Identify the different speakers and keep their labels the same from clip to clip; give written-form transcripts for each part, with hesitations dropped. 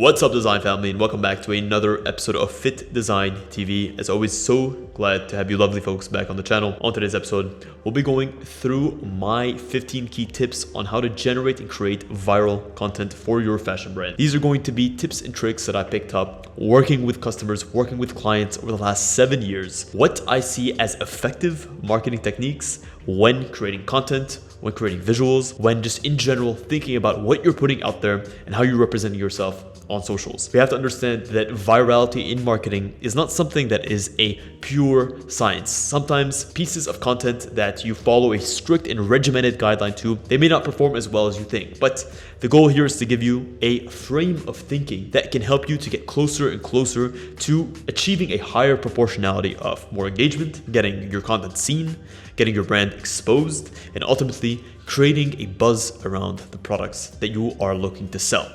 Speaker 1: What's up, design family, and welcome back to another episode of Fittdesign TV. As always, so glad to have you lovely folks back on the channel. On today's episode, we'll be going through my 15 key tips on how to generate and create viral content for your fashion brand. These are going to be tips and tricks that I picked up working with customers, working with clients over the last 7 years. What I see as effective marketing techniques when creating content, when creating visuals, when just in general thinking about what you're putting out there and how you're representing yourself on socials. We have to understand that virality in marketing is not something that is a pure science. Sometimes pieces of content that you follow a strict and regimented guideline to, they may not perform as well as you think. But the goal here is to give you a frame of thinking that can help you to get closer and closer to achieving a higher proportionality of more engagement, getting your content seen, getting your brand exposed, and ultimately creating a buzz around the products that you are looking to sell.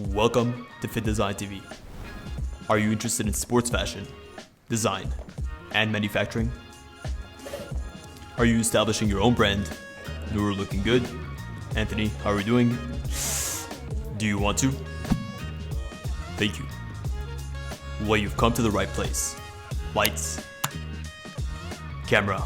Speaker 1: Welcome to Fittdesign TV. Are you interested in sports fashion, design, and manufacturing? Are you establishing your own brand? You're looking good. Anthony, how are we doing? Do you want to? Thank you. Well, you've come to the right place. Lights, camera,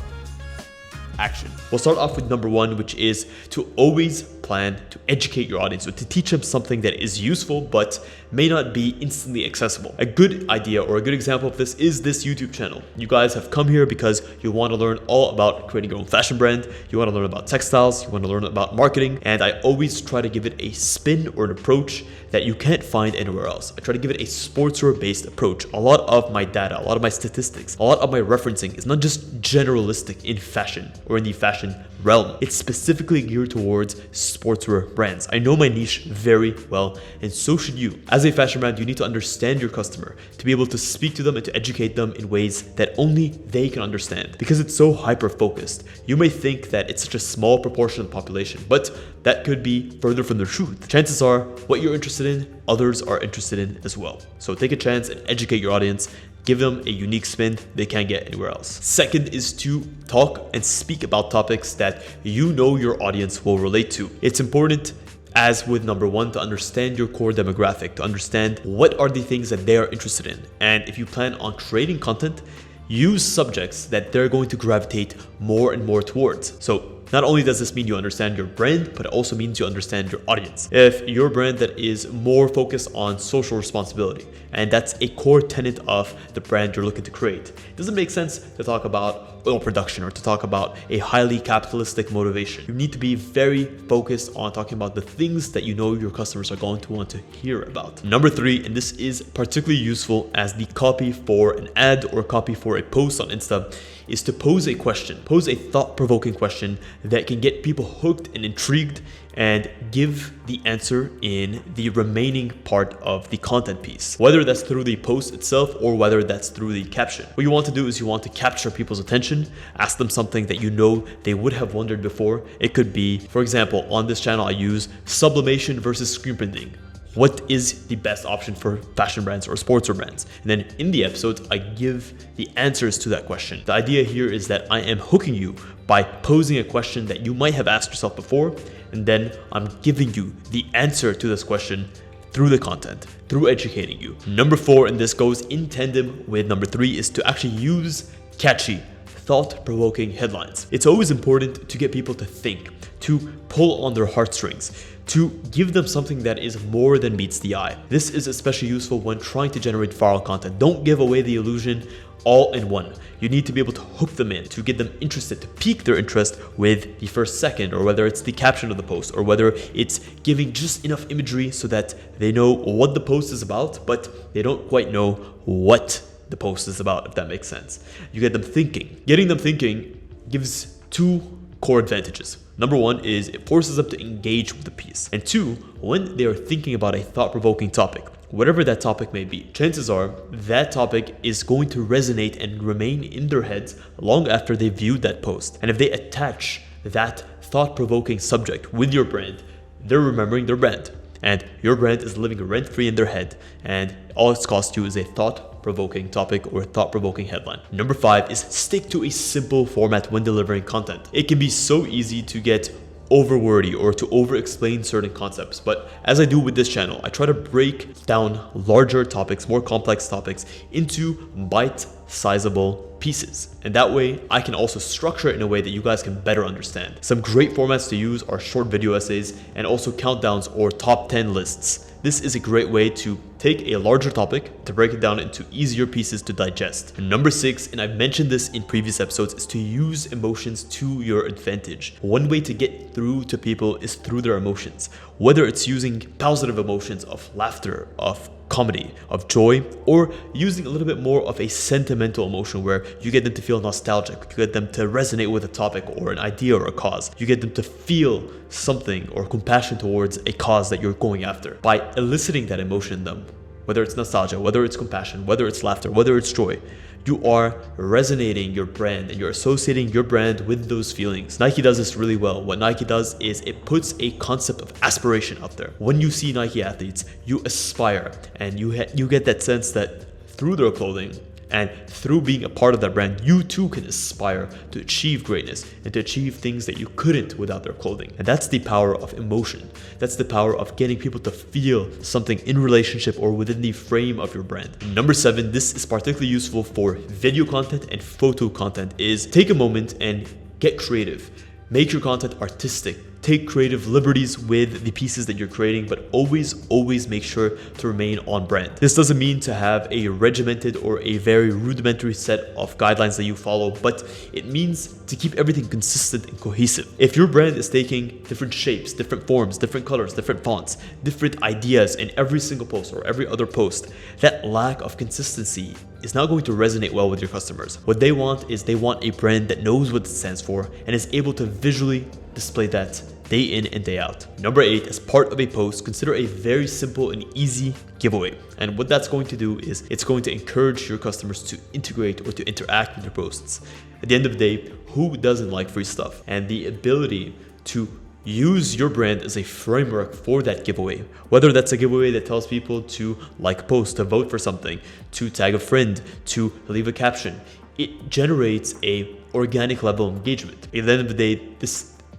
Speaker 1: action. We'll start off with number one, which is to always plan to educate your audience, or to teach them something that is useful but may not be instantly accessible. A good idea or a good example of this is this YouTube channel. You guys have come here because you want to learn all about creating your own fashion brand, you want to learn about textiles, you want to learn about marketing, and I always try to give it a spin or an approach that you can't find anywhere else. I try to give it a sportswear-based approach. A lot of my data, a lot of my statistics, a lot of my referencing is not just generalistic in fashion or in the fashion realm. It's specifically geared towards sportswear brands. I know my niche very well, and so should you. As a fashion brand, you need to understand your customer to be able to speak to them and to educate them in ways that only they can understand. Because it's so hyper-focused, you may think that it's such a small proportion of the population, but that could be further from the truth. Chances are, what you're interested in, others are interested in as well. So take a chance and educate your audience. Give them a unique spin they can't get anywhere else. Second is to talk and speak about topics that you know your audience will relate to. It's important, as with number one, to understand your core demographic, to understand what are the things that they are interested in. And if you plan on creating content, use subjects that they're going to gravitate more and more towards. So not only does this mean you understand your brand, but it also means you understand your audience. If you're a brand that is more focused on social responsibility, and that's a core tenet of the brand you're looking to create, it doesn't make sense to talk about oil production or to talk about a highly capitalistic motivation. You need to be very focused on talking about the things that you know your customers are going to want to hear about. Number three, and this is particularly useful as the copy for an ad or copy for a post on Insta, is to pose a question, pose a thought-provoking question that can get people hooked and intrigued, and give the answer in the remaining part of the content piece, whether that's through the post itself or whether that's through the caption. What you want to do is you want to capture people's attention, ask them something that you know they would have wondered before. It could be, for example, on this channel I use sublimation versus screen printing. What is the best option for fashion brands or sportswear brands? And then in the episodes, I give the answers to that question. The idea here is that I am hooking you by posing a question that you might have asked yourself before, and then I'm giving you the answer to this question through the content, through educating you. Number four, and this goes in tandem with number three, is to actually use catchy, thought-provoking headlines. It's always important to get people to think, to pull on their heartstrings, to give them something that is more than meets the eye. This is especially useful when trying to generate viral content. Don't give away the illusion all in one. You need to be able to hook them in, to get them interested, to pique their interest with the first second, or whether it's the caption of the post, or whether it's giving just enough imagery so that they know what the post is about, but they don't quite know what the post is about, if that makes sense. You get them thinking. Getting them thinking gives two core advantages. Number one is it forces them to engage with the piece. And two, when they are thinking about a thought-provoking topic, whatever that topic may be, chances are that topic is going to resonate and remain in their heads long after they viewed that post. And if they attach that thought-provoking subject with your brand, they're remembering their brand. And your brand is living rent-free in their head, and all it's cost you is a thought-provoking topic or a thought-provoking headline. Number five is stick to a simple format when delivering content. It can be so easy to get over wordy or to over explain certain concepts. But as I do with this channel, I try to break down larger topics, more complex topics into bite-sizable pieces. And that way I can also structure it in a way that you guys can better understand. Some great formats to use are short video essays and also countdowns or top 10 lists. This is a great way to take a larger topic to break it down into easier pieces to digest. And number 6, and I've mentioned this in previous episodes, is to use emotions to your advantage. One way to get through to people is through their emotions, whether it's using positive emotions of laughter, of comedy, of joy, or using a little bit more of a sentimental emotion where you get them to feel nostalgic, you get them to resonate with a topic or an idea or a cause, you get them to feel something or compassion towards a cause that you're going after. By eliciting that emotion in them, whether it's nostalgia, whether it's compassion, whether it's laughter, whether it's joy, you are resonating your brand and you're associating your brand with those feelings. Nike does this really well. What Nike does is it puts a concept of aspiration out there. When you see Nike athletes, you aspire and you get that sense that through their clothing and through being a part of that brand, you too can aspire to achieve greatness and to achieve things that you couldn't without their clothing. And that's the power of emotion. That's the power of getting people to feel something in relationship or within the frame of your brand. Number 7, this is particularly useful for video content and photo content, is take a moment and get creative. Make your content artistic. Take creative liberties with the pieces that you're creating, but always make sure to remain on brand. This doesn't mean to have a regimented or a very rudimentary set of guidelines that you follow, but it means to keep everything consistent and cohesive. If your brand is taking different shapes, different forms, different colors, different fonts, different ideas in every single post or every other post, that lack of consistency is not going to resonate well with your customers. What they want is they want a brand that knows what it stands for and is able to visually display that day in and day out. Number 8, as part of a post, consider a very simple and easy giveaway. And what that's going to do is it's going to encourage your customers to integrate or to interact with your posts. At the end of the day, who doesn't like free stuff? And the ability to use your brand as a framework for that giveaway, whether that's a giveaway that tells people to like a post, to vote for something, to tag a friend, to leave a caption, it generates a organic level of engagement. At the end of the day,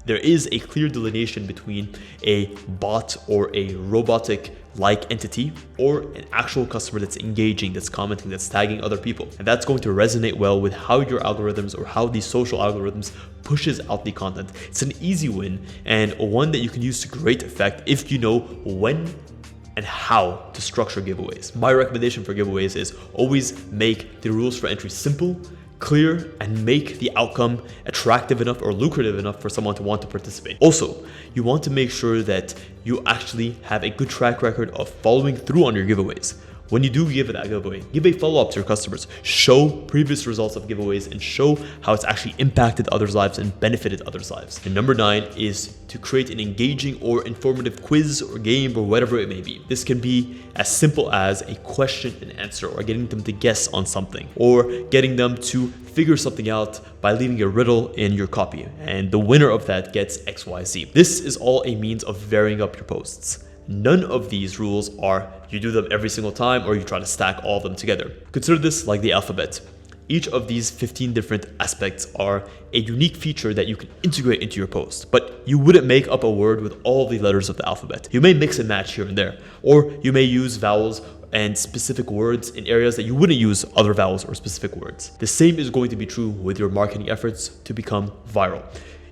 Speaker 1: there is a clear delineation between a bot or a robotic like entity or an actual customer that's engaging, that's commenting, that's tagging other people. And that's going to resonate well with how your algorithms or how the social algorithms pushes out the content. It's an easy win and one that you can use to great effect if you know when and how to structure giveaways. My recommendation for giveaways is always make the rules for entry simple, clear, and make the outcome attractive enough or lucrative enough for someone to want to participate. Also, you want to make sure that you actually have a good track record of following through on your giveaways. When you do give that giveaway, give a follow-up to your customers. Show previous results of giveaways and show how it's actually impacted others' lives and benefited others' lives. And number 9 is to create an engaging or informative quiz or game or whatever it may be. This can be as simple as a question and answer or getting them to guess on something or getting them to figure something out by leaving a riddle in your copy. And the winner of that gets XYZ. This is all a means of varying up your posts. None of these rules are you do them every single time or you try to stack all of them together. Consider this like the alphabet. Each of these 15 different aspects are a unique feature that you can integrate into your post, but you wouldn't make up a word with all the letters of the alphabet. You may mix and match here and there, or you may use vowels and specific words in areas that you wouldn't use other vowels or specific words. The same is going to be true with your marketing efforts to become viral.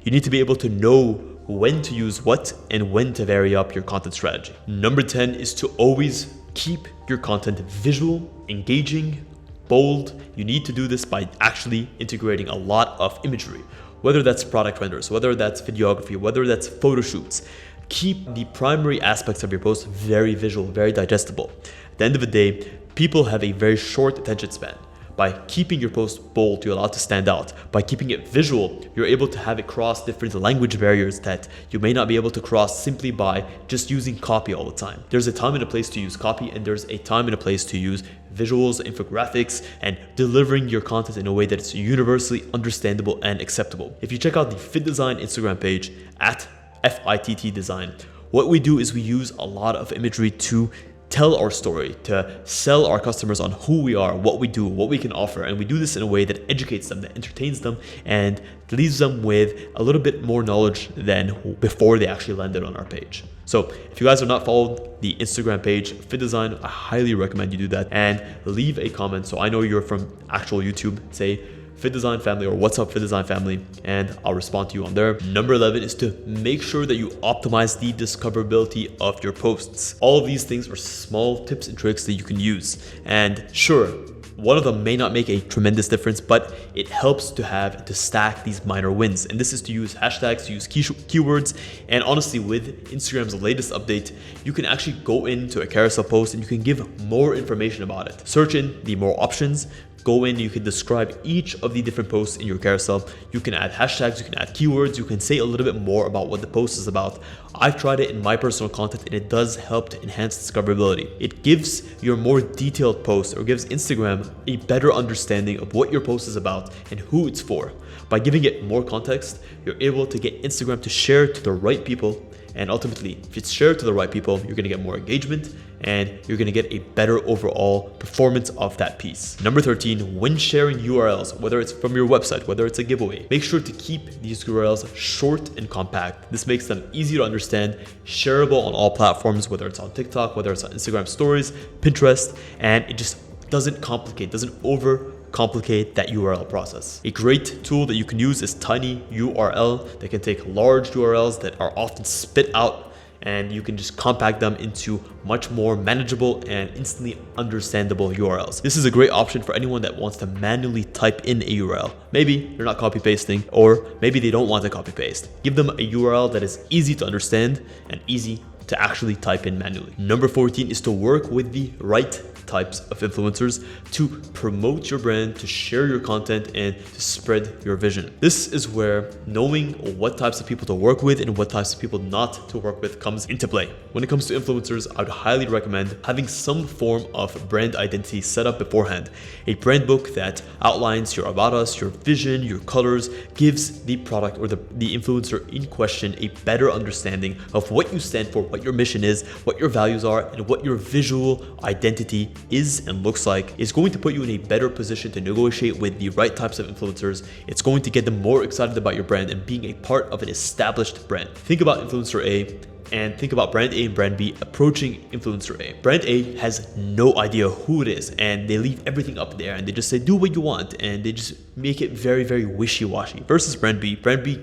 Speaker 1: You need to be able to know when to use what and when to vary up your content strategy. Number 10 is to always keep your content visual, engaging, bold. You need to do this by actually integrating a lot of imagery, whether that's product renders, whether that's videography, whether that's photo shoots. Keep the primary aspects of your post very visual, very digestible. At the end of the day, people have a very short attention span. By keeping your post bold, you allow it to stand out. By keeping it visual, you're able to have it cross different language barriers that you may not be able to cross simply by just using copy all the time. There's a time and a place to use copy, and there's a time and a place to use visuals, infographics, and delivering your content in a way that it's universally understandable and acceptable. If you check out the Fittdesign Instagram page at FITT Design, what we do is we use a lot of imagery to tell our story, to sell our customers on who we are, what we do, what we can offer. And we do this in a way that educates them, that entertains them, and leaves them with a little bit more knowledge than before they actually landed on our page. So if you guys have not followed the Instagram page, Fittdesign, I highly recommend you do that, and leave a comment so I know you're from actual YouTube. Say Fittdesign family or what's up Fittdesign family, and I'll respond to you on there. Number 11 is to make sure that you optimize the discoverability of your posts. All of these things are small tips and tricks that you can use. And sure, one of them may not make a tremendous difference, but it helps to stack these minor wins. And this is to use hashtags, to use keywords. And honestly, with Instagram's latest update, you can actually go into a carousel post and you can give more information about it. Search in the more options. Go in, you can describe each of the different posts in your carousel. You can add hashtags, you can add keywords, you can say a little bit more about what the post is about. I've tried it in my personal content and it does help to enhance discoverability. It gives your more detailed post, or gives Instagram a better understanding of what your post is about and who it's for. By giving it more context, you're able to get Instagram to share to the right people. And ultimately, if it's shared to the right people, you're gonna get more engagement and you're gonna get a better overall performance of that piece. Number 13, when sharing URLs, whether it's from your website, whether it's a giveaway, make sure to keep these URLs short and compact. This makes them easy to understand, shareable on all platforms, whether it's on TikTok, whether it's on Instagram stories, Pinterest, and it just doesn't overcomplicate that URL process. A great tool that you can use is tinyurl that can take large URLs that are often spit out, and you can just compact them into much more manageable and instantly understandable URLs. This is a great option for anyone that wants to manually type in a URL. Maybe you're not copy pasting, or maybe they don't want to copy paste. Give them a URL that is easy to understand and easy to actually type in manually. Number 14 is to work with the right types of influencers to promote your brand, to share your content, and to spread your vision. This is where knowing what types of people to work with and what types of people not to work with comes into play. When it comes to influencers, I would highly recommend having some form of brand identity set up beforehand. A brand book that outlines your about us, your vision, your colors, gives the product or the influencer in question a better understanding of what you stand for, what your mission is, what your values are, and what your visual identity is and looks like. Is going to put you in a better position to negotiate with the right types of influencers. It's going to get them more excited about your brand and being a part of an established brand. Think about influencer A and think about brand A and brand B approaching influencer A. Brand A has no idea who it is, and they leave everything up there and they just say, do what you want, and they just make it very, very wishy-washy. Versus brand B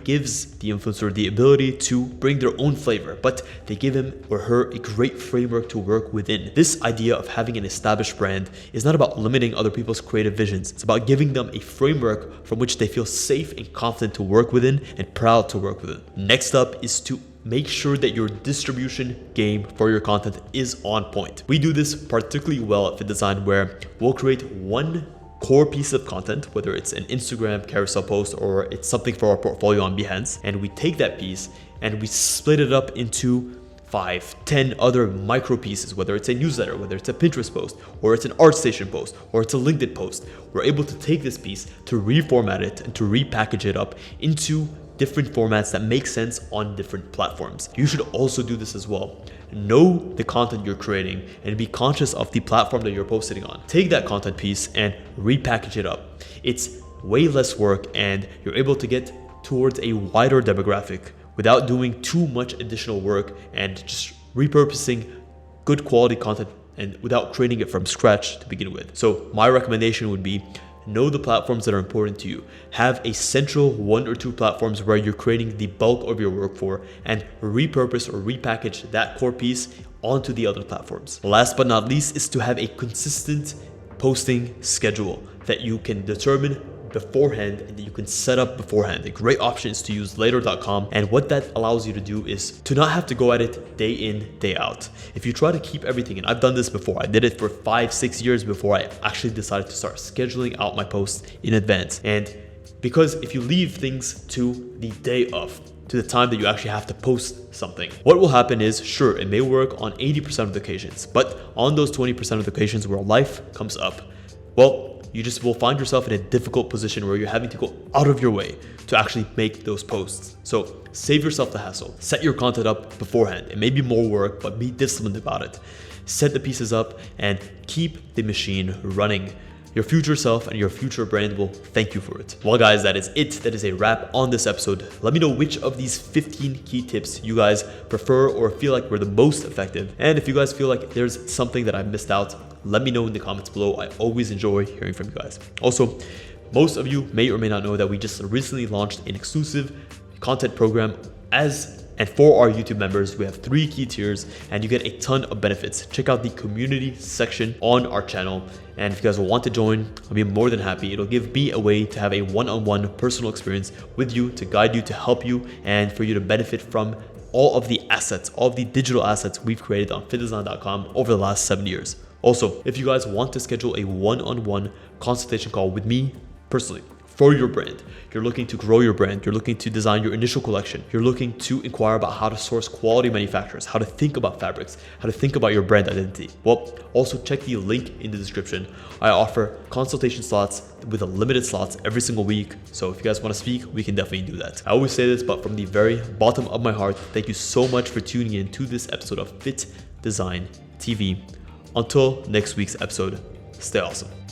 Speaker 1: gives the influencer the ability to bring their own flavor, but they give him or her a great framework to work within. This idea of having an established brand is not about limiting other people's creative visions. It's about giving them a framework from which they feel safe and confident to work within and proud to work within. Next up is to make sure that your distribution game for your content is on point. We do this particularly well at Fittdesign, where we'll create one core piece of content, whether it's an Instagram carousel post or it's something for our portfolio on Behance, and we take that piece and we split it up into 5, 10 other micro pieces, whether it's a newsletter, whether it's a Pinterest post, or it's an ArtStation post, or it's a LinkedIn post. We're able to take this piece, to reformat it and to repackage it up into different formats that make sense on different platforms. You should also do this as well. Know the content you're creating and be conscious of the platform that you're posting on. Take that content piece and repackage it up. It's way less work and you're able to get towards a wider demographic without doing too much additional work and just repurposing good quality content and without creating it from scratch to begin with. So my recommendation would be, know the platforms that are important to you. Have a central 1 or 2 platforms where you're creating the bulk of your work for, and repurpose or repackage that core piece onto the other platforms. Last but not least is to have a consistent posting schedule that you can determine beforehand and that you can set up beforehand. A great option is to use later.com, and what that allows you to do is to not have to go at it day in, day out. If you try to keep everything, and I've done this before, I did it for 5-6 years before I actually decided to start scheduling out my posts in advance. And because if you leave things to the day of, to the time that you actually have to post something, what will happen is, sure, it may work on 80% of the occasions, but on those 20% of the occasions where life comes up, well, you just will find yourself in a difficult position where you're having to go out of your way to actually make those posts. So save yourself the hassle. Set your content up beforehand. It may be more work, but be disciplined about it. set the pieces up, and keep the machine running. Your future self and your future brand will thank you for it. Well guys, that is it. That is a wrap on this episode. Let me know which of these 15 key tips you guys prefer or feel like were the most effective. And if you guys feel like there's something that I missed out, let me know in the comments below. I always enjoy hearing from you guys. Also, most of you may or may not know that we just recently launched an exclusive content program and for our YouTube members. We have 3 key tiers and you get a ton of benefits. Check out the community section on our channel. And if you guys want to join, I'll be more than happy. It'll give me a way to have a one-on-one personal experience with you, to guide you, to help you, and for you to benefit from all of the assets, all of the digital assets we've created on Fittdesign.com over the last 7 years. Also, if you guys want to schedule a one-on-one consultation call with me personally, for your brand, you're looking to grow your brand, you're looking to design your initial collection, you're looking to inquire about how to source quality manufacturers, how to think about fabrics, how to think about your brand identity, well, also check the link in the description. I offer consultation slots with limited slots every single week. So if you guys want to speak, we can definitely do that. I always say this, but from the very bottom of my heart, thank you so much for tuning in to this episode of Fit Design TV. Until next week's episode, stay awesome.